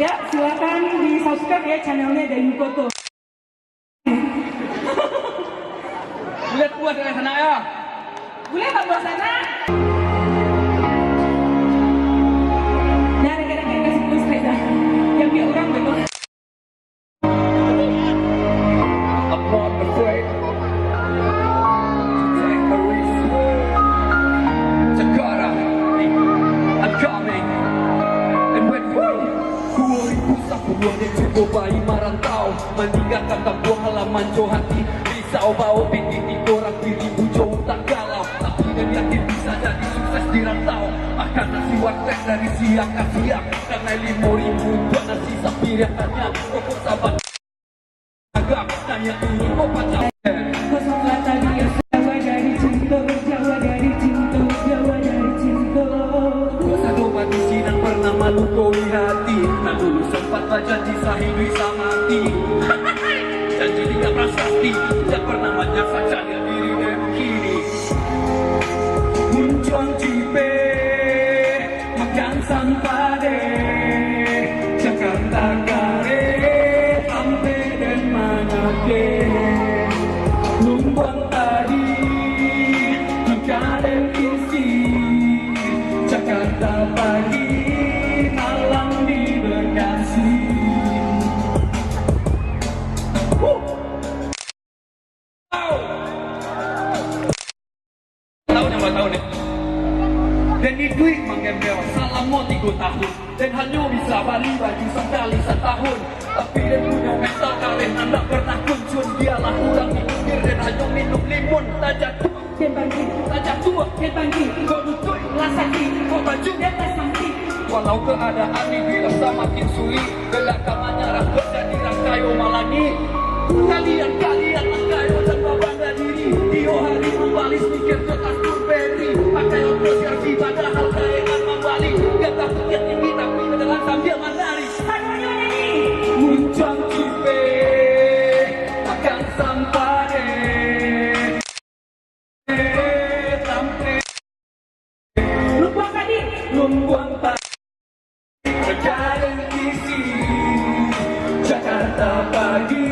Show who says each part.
Speaker 1: Ya, silakan di subscribe ya channelnya Dayu Koto.
Speaker 2: Boleh puas dari sana ya?
Speaker 1: Boleh Pak Bos sana? Nah, rekan-rekan kasih terus saja. Yang dia orang betul.
Speaker 2: I'm not afraid to take a risk. Jakarta, I'm coming. And when ku ribu sapu buang yang cukup bayi marantau meninggalkan buang halaman jauh hati risau bawa binti orang dirimu jauh tak galau tapi dan yakin bisa jadi sukses di rantau makan nasi warteg dari siang ke siang karena 5.000 buat nasi sapi yang hanya pokok sahabat agak tanya ini mau pacar
Speaker 1: Kosong kata dia Jawa dari cinta, Jawa dari cinta, Jawa dari cinta.
Speaker 2: Satu manusia yang pernah malu kau hati tak dulu sempat baca kisah hidup sama mati janji tidak prasasti tak pernah banyak saja diri dan kini muncul cipe makan sampade Jakarta kare sampai dan manake lumbang tadi mengkadang isi Jakarta pagi malam di Bekasi. Tahun yang berapa tahun nih? Dan di duit menggembel salam mau 3 tahun dan hanya bisa balik baju sekali setahun tapi dia punya mental kalian anda pernah kuncun dialah orang dipikir dan hanya minum limun tak jatuh
Speaker 1: Dan bangkit,
Speaker 2: tak jatuh
Speaker 1: dan bangkit.
Speaker 2: kau lutut
Speaker 1: Lasaki,
Speaker 2: kau baju
Speaker 1: dan tas mangki.
Speaker 2: walau keadaan ini dirasa makin sulit gelak kamarnya rakyat dan dirangkayo malangi kalian lah kayo tanpa bangga diri Dio hari membalis mikir kertas blueberry pakai outfit selfie padahal kayangan membalik gak takut yang tinggi tapi beneran sambil menari
Speaker 1: Haduhnya nyanyi.
Speaker 2: muncang cipe makan sampade sampai
Speaker 1: Lumbang tadi.
Speaker 2: lumbuang tadi terkadang isi Jakarta pagi